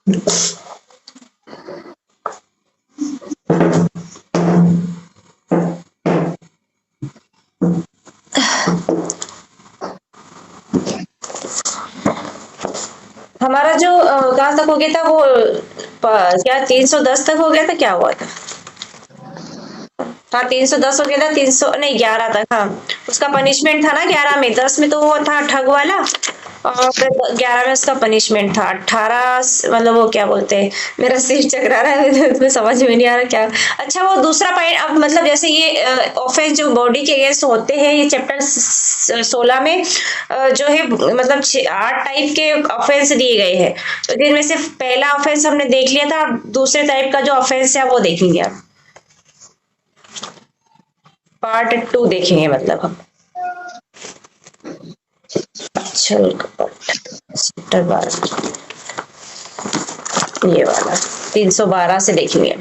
हमारा जो कहाँ तक हो गया था वो क्या 310 तक हो गया था, क्या हुआ था? हाँ 310 हो गया था, 300 नहीं 11 तक। हाँ उसका पनिशमेंट था ना 11 में, 10 में तो वो था ठग वाला, और 11 में उसका पनिशमेंट था। 18 मतलब वो क्या बोलते हैं, मेरा सिर चकरा रहा है उसमें समझ में नहीं आ रहा क्या। अच्छा वो दूसरा पॉइंट, अब मतलब जैसे ये ऑफेंस जो बॉडी के अगेंस्ट होते हैं, ये चैप्टर 16 में जो है मतलब 8 टाइप के ऑफेंस दिए गए हैं। तो जिनमें से पहला ऑफेंस हमने देख लिया था, दूसरे टाइप का जो ऑफेंस है वो देखेंगे आप, पार्ट 2 देखेंगे मतलब हम। छल कपट सेक्टर 12, ये वाला 312 से देखेंगे।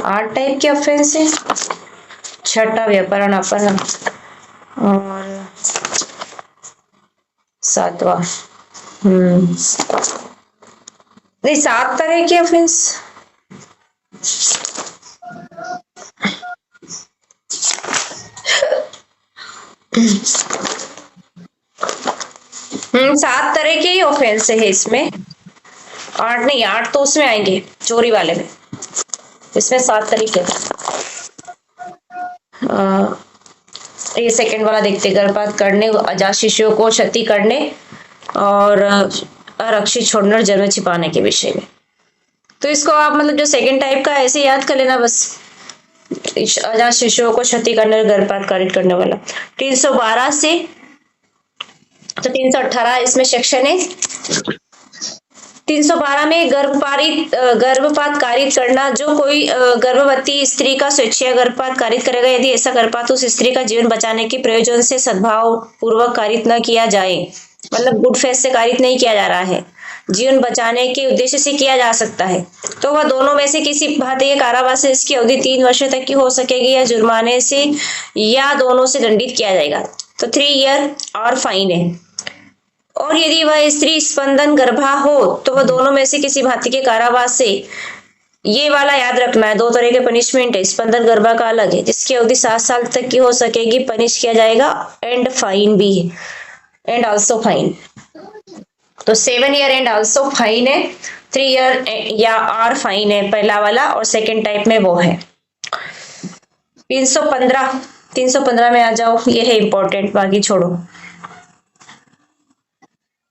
8 टाइप के ऑफेंस है। छठा व्यापारण अपहरण, और 7वां नहीं 7 तरह के ऑफेंस। 7 तरह के ही ऑफेंस है इसमें, 8 नहीं, 8 तो उसमें आएंगे चोरी वाले में, इसमें 7 तरीके। ये सेकंड वाला देखते, गर्भपात करने, अजात शिशुओं को क्षति करने और अरक्षित छोड़ने और जन्म छिपाने के विषय में। तो इसको आप मतलब जो सेकंड टाइप का ऐसे याद कर लेना बस, अजात शिशुओं को क्षति करने और गर्भपात कारित करने वाला। 312 से तो 318 इसमें सेक्शन है। 312 में गर्भपात कारित करना, जो कोई गर्भवती स्त्री का स्वेच्छा गर्भपात कारित करेगा, यदि ऐसा गर्भपात उस स्त्री का जीवन बचाने के प्रयोजन से सद्भाव पूर्वक कारित न किया जाए, मतलब गुड फेथ से कारित नहीं किया जा रहा है, जीवन बचाने के उद्देश्य से किया जा सकता है, तो वह दोनों में से किसी भारतीय कारावास से इसकी अवधि 3 वर्ष तक की हो सकेगी, या जुर्माने से या दोनों से दंडित किया जाएगा। तो 3 ईयर और फाइन है। और यदि वह स्त्री स्पंदन गर्भा हो तो वह दोनों में से किसी भांति के कारावास से, ये वाला याद रखना है, 2 तरह के पनिशमेंट है, स्पंदन गर्भा का अलग है, जिसकी अवधि 7 साल तक की हो सकेगी, पनिश किया जाएगा, एंड फाइन भी है, एंड ऑल्सो फाइन। तो 7 ईयर एंड ऑल्सो फाइन है, 3 ईयर या और फाइन है पहला वाला, और सेकेंड टाइप में वो है 315 में आ जाओ, ये है इंपॉर्टेंट, बाकी छोड़ो।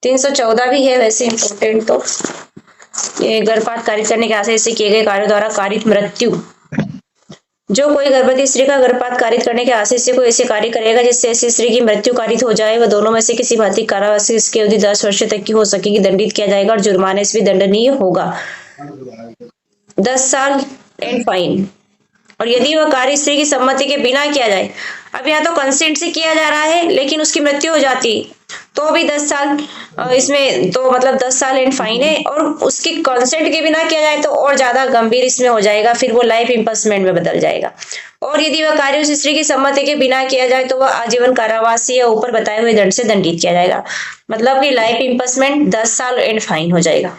314 भी है वैसे इंपॉर्टेंट, तो ये गर्भपात कारित करने के आशय से किए गए कार्यों द्वारा कारित मृत्यु, जो कोई गर्भवती स्त्री का गर्भपात कारित करने के आशय से कोई ऐसे कार्य करेगा जिससे ऐसी स्त्री की मृत्यु कारित हो जाए, वह दोनों में से किसी भांति कारावास से इसकी अवधि 10 वर्ष तक की हो सकेगी, दंडित किया जाएगा और जुर्माने से भी दंडनीय होगा, 10 साल एंड फाइन। और यदि वह कार्य स्त्री की सम्मति के बिना किया जाए, अब यहाँ तो कंसेंट से किया जा रहा है लेकिन उसकी मृत्यु हो जाती तो भी 10 साल, इसमें तो मतलब 10 साल एंड फाइन है, और उसकी कंसेंट के बिना किया जाए तो और ज्यादा गंभीर इसमें हो जाएगा, फिर वो लाइफ इंप्रिजनमेंट में बदल जाएगा। और यदि वह कार्य उस स्त्री की सम्मति के बिना किया जाए तो वह आजीवन कारावास या ऊपर बताए हुए दंड से दंडित किया जाएगा, मतलब कि लाइफ इंप्रिजनमेंट, 10 साल एंड फाइन हो जाएगा।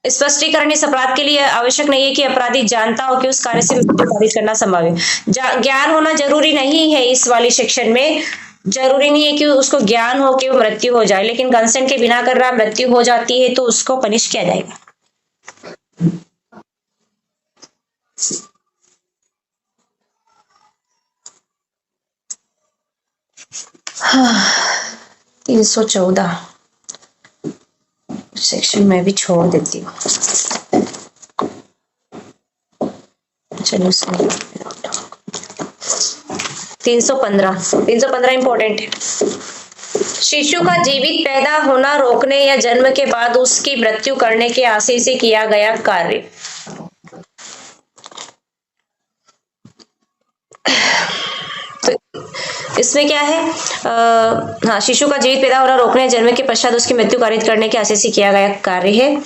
स्पष्टीकरण, इस अपराध के लिए आवश्यक नहीं है कि अपराधी जानता हो कि उस कार्य से मृत्यु कारित करना संभव है। ज्ञान होना जरूरी नहीं है, इस वाली सेक्शन में जरूरी नहीं है कि उसको ज्ञान हो कि वो मृत्यु हो जाए, लेकिन कंसेंट के बिना कर रहा मृत्यु हो जाती है तो उसको पनिश किया जाएगा। हाँ, 314 सेक्शन में भी छोड़ देती हूँ, चलो 315 इंपॉर्टेंट है। शिशु का जीवित पैदा होना रोकने या जन्म के बाद उसकी मृत्यु करने के आशय से किया गया कार्य। तो इसमें क्या है, हाँ, शिशु का जीवित पैदा होना रोकने या जन्म के पश्चात उसकी मृत्यु कारित करने के आशय से किया गया कार्य है।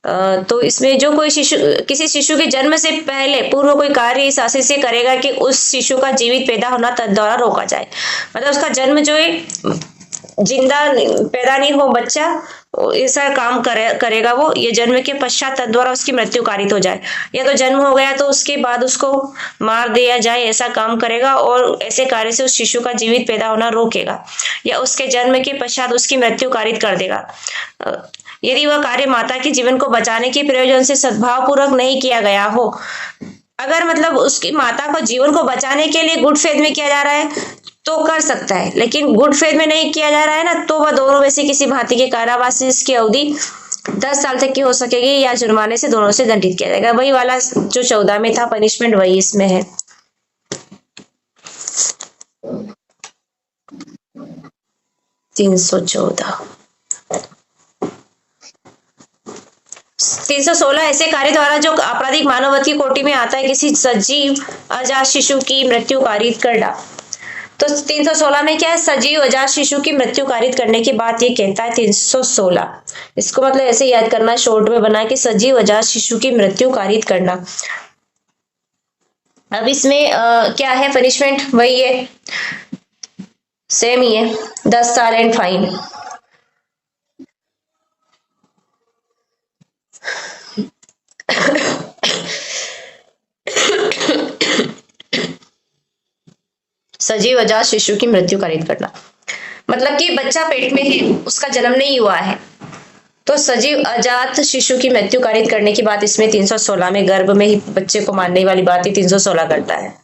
तो इसमें जो कोई शिशु किसी शिशु के जन्म से पहले पूर्व कोई कार्य इस आशय से करेगा कि उस शिशु का जीवित पैदा होना तद्वारा रोका जाए, मतलब उसका जन्म जो है जिंदा पैदा नहीं हो बच्चा, ऐसा काम करेगा वो, ये जन्म के पश्चात तद्वारा उसकी मृत्यु कारित हो जाए, या तो जन्म हो गया तो उसके बाद उसको मार दिया जाए, ऐसा काम करेगा और ऐसे कार्य से उस शिशु का जीवित पैदा होना रोकेगा, या उसके जन्म के पश्चात उसकी मृत्यु कारित कर देगा यदि वह कार्य माता के जीवन को बचाने के प्रयोजन से सद्भाव पूर्वक नहीं किया गया हो। अगर मतलब उसकी माता को जीवन को बचाने के लिए गुड फेथ में किया जा रहा है तो कर सकता है, लेकिन गुड फेथ में नहीं किया जा रहा है ना, तो वह दोनों में से किसी भांति के कारावास की अवधि 10 साल तक की हो सकेगी या जुर्माने से दोनों से दंडित किया जाएगा। वही वाला जो 14 में था पनिशमेंट वही इसमें है। 314 316 ऐसे कार्य द्वारा जो आपराधिक मानववध की कोटि में आता है किसी सजीव अजात शिशु की मृत्यु कारित करना। तो 316 में क्या है, सजीव अजात शिशु की मृत्यु कारित करने की बात ये कहता है 316। इसको मतलब ऐसे याद करना शॉर्ट में बना कि सजीव अजात शिशु की मृत्यु कारित करना। अब इसमें क्या है पनिशमेंट, वही है सेम ही है, 10 साल एंड फाइन। सजीव अजात शिशु की मृत्यु कारित करना मतलब कि बच्चा पेट में है, उसका जन्म नहीं हुआ है, तो सजीव अजात शिशु की मृत्यु कारित करने की बात इसमें 316 में गर्भ में ही बच्चे को मारने वाली बात ही 316 करता है।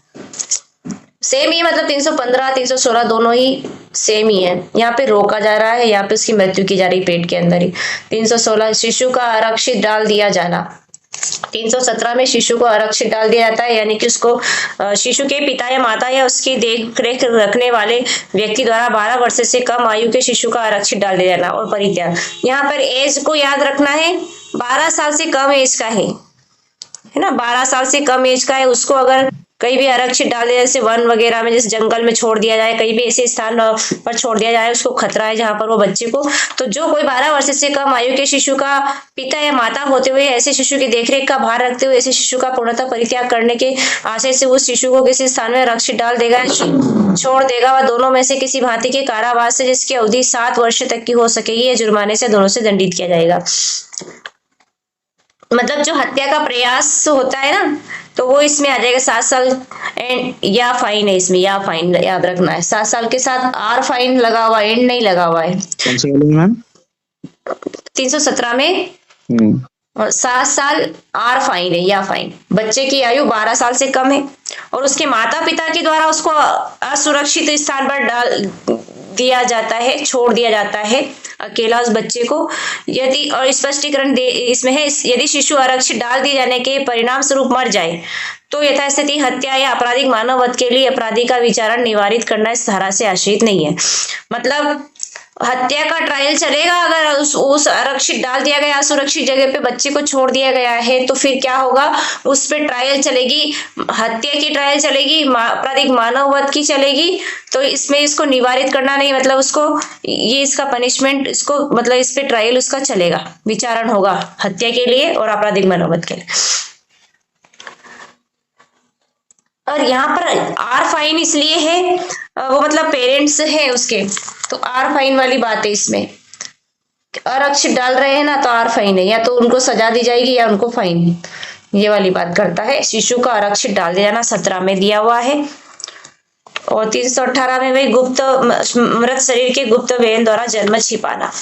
सेम ही मतलब 315 316 दोनों ही सेम ही है। यहाँ पे रोका जा रहा है, यहाँ पे उसकी मृत्यु की जा रही पेट के अंदर ही। 316 शिशु का आरक्षित डाल दिया जाना। 317 में शिशु को आरक्षित डाल दिया जाता है, यानी कि उसको शिशु के पिता या माता या उसकी देख रेख रखने वाले व्यक्ति द्वारा 12 वर्ष से कम आयु के शिशु का आरक्षित डाल दिया जाना। और परित्याग, यहाँ पर एज को याद रखना है, 12 साल से कम एज का है ना, 12 साल से कम एज का है, उसको अगर कहीं भी आरक्षित डाल दिया, जैसे वन वगैरह में, जैसे जंगल में छोड़ दिया जाए, कहीं भी ऐसे स्थान पर छोड़ दिया जाए, उसको खतरा है जहां पर वो बच्चे को, तो जो कोई 12 वर्ष से कम आयु के शिशु का पिता या माता होते हुए ऐसे शिशु की देखरेख का भार रखते हुए ऐसे शिशु का पूर्णतः परित्याग करने के आशय से उस शिशु को किसी स्थान में आरक्षित डाल देगा, छोड़ देगा, वह दोनों में से किसी भांति के कारावास से जिसकी अवधि 7 वर्ष तक की हो सकेगी या जुर्माने से दोनों से दंडित किया जाएगा। मतलब जो हत्या का प्रयास होता है ना, तो वो इसमें आ जाएगा 7 साल एंड या फाइन है, इसमें या फाइन याद रखना है, 7 साल के साथ आर फाइन लगा हुआ, एंड नहीं लगा हुआ है। 317 में 7 साल आर फाइन है या फाइन। बच्चे की आयु 12 साल से कम है और उसके माता पिता के द्वारा उसको असुरक्षित स्थान पर डाल दिया जाता है, छोड़ दिया जाता है अकेला उस बच्चे को, यदि, और स्पष्टीकरण इसमें है, यदि शिशु आरक्षित डाल दिए जाने के परिणाम स्वरूप मर जाए तो यथास्थिति हत्या या आपराधिक मानववध के लिए अपराधी का विचारण निवारित करना इस धारा से आश्रित नहीं है। मतलब हत्या का ट्रायल चलेगा, अगर उस आरक्षित डाल दिया गया असुरक्षित जगह पे बच्चे को छोड़ दिया गया है तो फिर क्या होगा, उस पे ट्रायल चलेगी, हत्या की ट्रायल चलेगी, आपराधिक मानववध की चलेगी, तो इसमें इसको निवारित करना नहीं, मतलब उसको ये इसका पनिशमेंट, इसको मतलब इस पे ट्रायल उसका चलेगा, विचारण होगा हत्या के लिए और आपराधिक मानववध के लिए। और यहाँ पर आर फाइन इसलिए है, वो मतलब पेरेंट्स है उसके, तो आर फाइन वाली बात है इसमें, आरक्षित डाल रहे हैं ना तो आर फाइन है, या तो उनको सजा दी जाएगी या उनको फाइन, ये वाली बात करता है। शिशु का आरक्षित डाल दिया जाना 17 में दिया हुआ है। और 318 में वही गुप्त मृत शरीर के गुप्त वेन द्वारा जन्म छिपाना।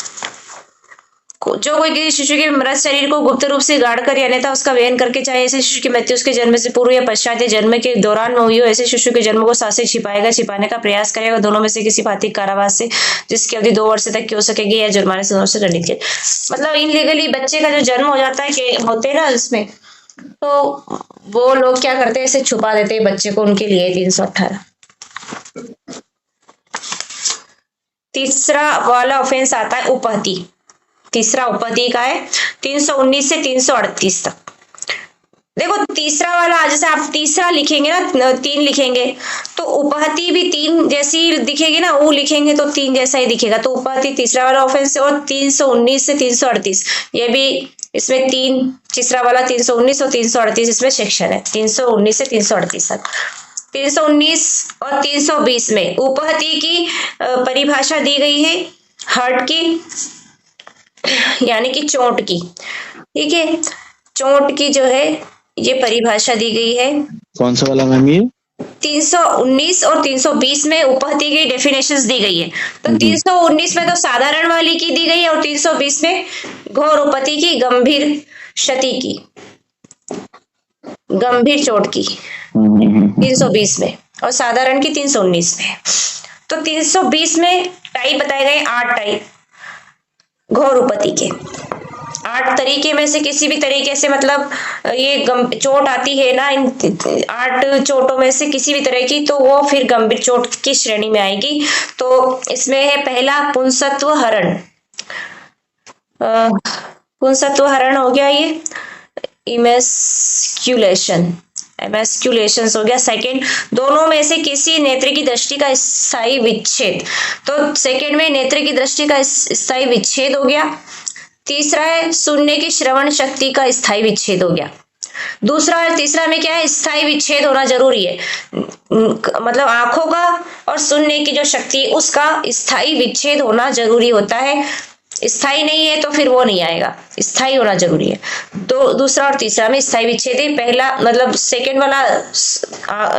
जो कोई किसी शिशु के मृत शरीर को गुप्त रूप से गाड़ कर या अन्यथा उसका वहन करके, चाहे ऐसे शिशु की मृत्यु उसके जन्म से पूर्व या पश्चात या जन्म के दौरान में हुई हो, ऐसे शिशु के जन्म को साथ से छिपाएगा, छिपाने का प्रयास करेगा, दोनों में से किसी भांति कारावास से जिसकी अवधि 2 वर्ष तक की हो सकेगी या जुर्माने से दोनों से दंडित किया। मतलब इनलीगली बच्चे का जो जन्म हो जाता है कि होते हैं ना उसमें, तो वो लोग क्या करते हैं, इसे छुपा देते हैं बच्चे को, उनके लिए 318। तीसरा वाला ऑफेंस आता है उपहती। तीसरा उपहती का है 319 से 338 तक। देखो तीसरा वाला, जैसे आप तीसरा लिखेंगे ना, 3 लिखेंगे तो उपहति भी 3 जैसी दिखेगी ना, ऊ लिखेंगे तो 3 जैसा ही दिखेगा, तो उपहति तीसरा वाला ऑफेंस है। और 319 से 338 ये भी, इसमें 3 तीसरा वाला 319 और 338 इसमें सेक्शन है, 319 से 338 तक। 319 और 320 में उपहति की परिभाषा दी गई है हर्ट की, यानी कि चोट की। ठीक है, चोट की जो है ये परिभाषा दी गई है। कौन सा वाला मैम ये? 319 और 320 में उपहति की डेफिनेशंस दी गई है। तो 319 में तो साधारण वाली की दी गई है, और 320 में घोर उपहति की, गंभीर क्षति की, गंभीर चोट की 320 में, और साधारण की 319 में। तो 320 में टाइप बताए गए 8 टाइप घोर उपहति के। 8 तरीके में से किसी भी तरीके से, मतलब ये चोट आती है ना, इन 8 चोटों में से किसी भी तरह की, तो वो फिर गंभीर चोट की श्रेणी में आएगी। तो इसमें है पहला पुंसत्व हरण। पुंसत्व हरण हो गया, ये इमेस्क्यूलेशन, एमेस्क्यूलेशन हो गया। सेकंड, दोनों में से किसी नेत्र की दृष्टि का स्थायी विच्छेद, तो सेकंड में नेत्र की दृष्टि का स्थायी विच्छेद हो गया। तीसरा है सुनने की श्रवण शक्ति का स्थायी विच्छेद हो गया। दूसरा और तीसरा में क्या है, स्थायी विच्छेद होना जरूरी है, मतलब आंखों का और सुनने की जो शक्ति उसका स्थायी विच्छेद होना जरूरी होता है। स्थायी नहीं है तो फिर वो नहीं आएगा, स्थायी होना जरूरी है। दूसरा और तीसरा में स्थायी विच्छेद है। पहला मतलब सेकंड वाला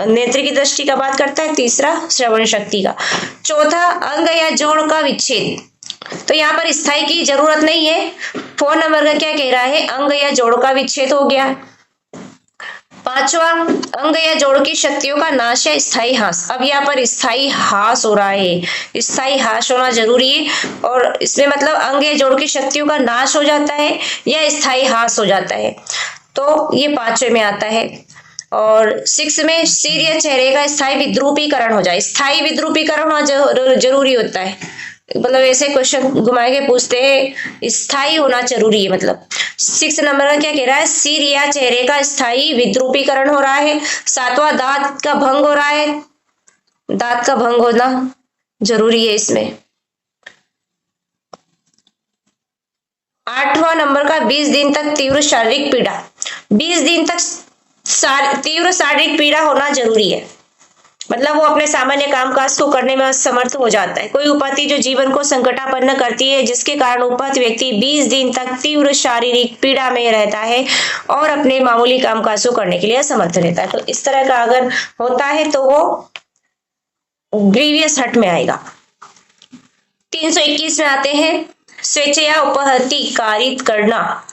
नेत्र की दृष्टि का बात करता है, तीसरा श्रवण शक्ति का। चौथा अंग या जोड़ का विच्छेद, तो यहाँ पर स्थायी की जरूरत नहीं है। 4 नंबर का क्या कह रहा है, अंग या जोड़ का विच्छेद हो गया। पांचवा, अंग या जोड़ की शक्तियों का नाश या स्थायी हास। अब यहाँ पर स्थायी हास हो रहा है, स्थायी हास होना जरूरी है। और इसमें मतलब अंग या जोड़ की शक्तियों का नाश हो जाता है या स्थायी हास हो जाता है, तो ये 5वें में आता है। और 6 में सिर या चेहरे का स्थायी विद्रूपीकरण हो जाए। स्थायी विद्रूपीकरण होना जरूरी होता है, मतलब ऐसे क्वेश्चन घुमा के पूछते हैं, स्थायी होना जरूरी है। मतलब 6 नंबर का क्या कह रहा है, सिर या चेहरे का स्थायी विद्रूपीकरण हो रहा है। 7वां, दांत का भंग हो रहा है, दांत का भंग होना जरूरी है इसमें। 8वां नंबर का 20 दिन तक तीव्र शारीरिक पीड़ा, 20 दिन तक तीव्र शारीरिक पीड़ा होना जरूरी है, मतलब वो अपने सामान्य कामकाज को करने में असमर्थ हो जाता है। कोई उपहति जो जीवन को संकटापन्न करती है, जिसके कारण उपहत व्यक्ति 20 दिन तक तीव्र शारीरिक पीड़ा में रहता है और अपने मामूली कामकाज को करने के लिए असमर्थ रहता है। तो इस तरह का अगर होता है तो वो ग्रीवियस हर्ट में आएगा। 321 में आते हैं, स्वेच्छया उपहति कारित करना।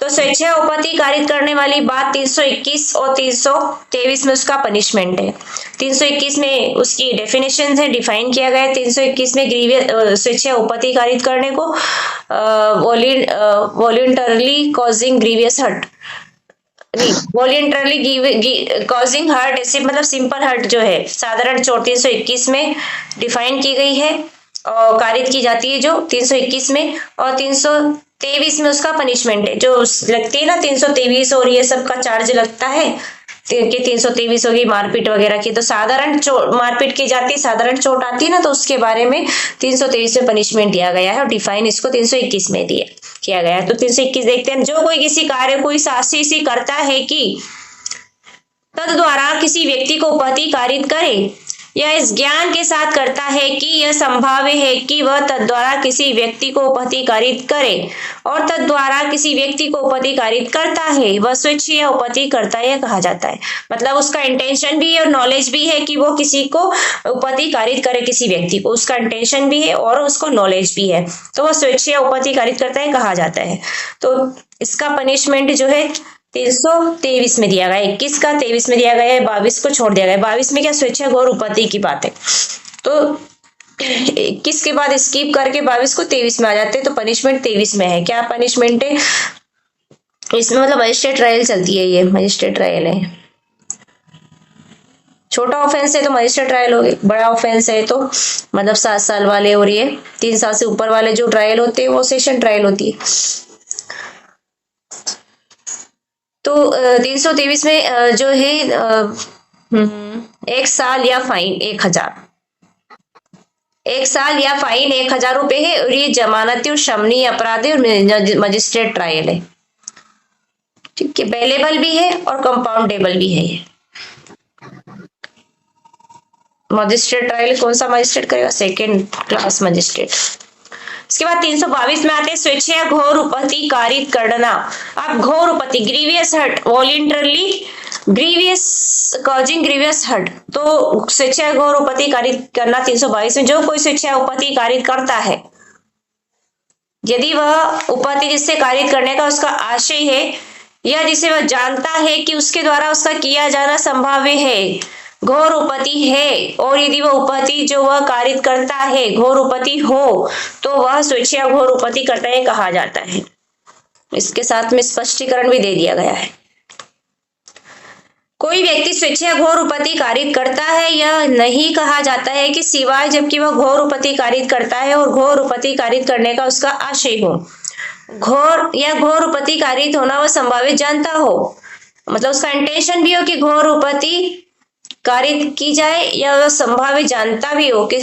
तो स्वेच्छा उपहति कारित करने वाली बात 321 और 323 में उसका पनिशमेंट है। 321 में उसकी डेफिनेशन है, डिफाइन किया गया है। 321 में ग्रीवियस स्वेच्छा उपहति कारित करने को voluntarily causing grievous hurt, voluntarily causing hurt, ऐसे मतलब सिंपल हर्ट जो है, साधारण चोट 321 में डिफाइन की गई है और कारित की जाती है जो 321 में। और 323 में उसका पनिशमेंट है, जो लगती है ना 323 और ये सब का चार्ज लगता है कि 323 होगी मारपीट वगैरह की। तो साधारण मारपीट की जाती है, साधारण चोट आती है ना, तो उसके बारे में 323 में पनिशमेंट दिया गया है और डिफाइन इसको 321 में किया गया है। तो 321 देखते हैं, जो कोई किसी कार्य को इस आशय से करता है कि तद द्वारा किसी व्यक्ति को उपहति कारित करे, यह इस ज्ञान के साथ करता है कि यह संभाव्य है कि वह तद्वारा किसी व्यक्ति को उपहति कारित करे, और तद्वारा किसी व्यक्ति को उपहति कारित करता है, वह स्वेच्छीय उपहति करता है कहा जाता है। मतलब उसका इंटेंशन भी है और नॉलेज भी है कि वो किसी को उपहति कारित करे, किसी व्यक्ति को, उसका इंटेंशन भी है और उसको नॉलेज भी है, तो वह स्वेच्छीय उपहति कारित करता है कहा जाता है। तो इसका पनिशमेंट जो है 323 में दिया गया है, 21 का 23 में दिया गया है, 22 को छोड़ दिया गया है। 22 में क्या स्वेच्छा घोर उपहति की बात है, तो 21 के बाद स्किप करके 22 को 23 में आ जाते हैं। तो पनिशमेंट 23 में है। क्या पनिशमेंट है इसमें, मतलब मजिस्ट्रेट ट्रायल चलती है, ये मजिस्ट्रेट ट्रायल है। छोटा ऑफेंस है तो मजिस्ट्रेट ट्रायल होगी, बड़ा ऑफेंस है तो मतलब 7 साल वाले और ये 3 साल से ऊपर वाले जो ट्रायल होते हैं वो सेशन ट्रायल होती है। तो 323 में जो है 1 साल या फाइन 1000, 1 साल या फाइन 1000 रुपए है। और ये जमानती और शमनी अपराध है और मजिस्ट्रेट ट्रायल है। ठीक है, बेलेबल भी है और कंपाउंडेबल भी है। ये मजिस्ट्रेट ट्रायल कौन सा मजिस्ट्रेट करेगा? Second class magistrate. इसके बाद 322 में आते हैं स्वेच्छा घोर उपति कारित करना। अब घोर उपति grievous hurt, voluntarily grievous causing grievous hurt, तो स्वेच्छा घोर उपति कारित करना 322 में जो कोई स्वेच्छा उपति कारित करता है, यदि वह उपति जिससे कारित करने का उसका आशय है या जिसे वह जानता है कि उसके द्वारा उसका किया जाना संभाव्य है, घोर उपति है, और यदि वह उपति जो वह कारित करता है घोर उपति हो, तो वह स्वेच्छा घोर उपति करता है कहा जाता है। इसके साथ में स्पष्टीकरण भी दे दिया गया है। कोई व्यक्ति स्वेच्छा घोर उपति कारित करता है, यह नहीं कहा जाता है कि सिवाय जबकि वह घोर उपति कारित करता है और घोर उपति कारित करने का उसका आशय हो। घोर उपति कारित होना वह संभावित जानता हो, मतलब उसका इंटेंशन भी हो कि घोर उपति कारित की जाए, या वह संभावित जानता भी हो कि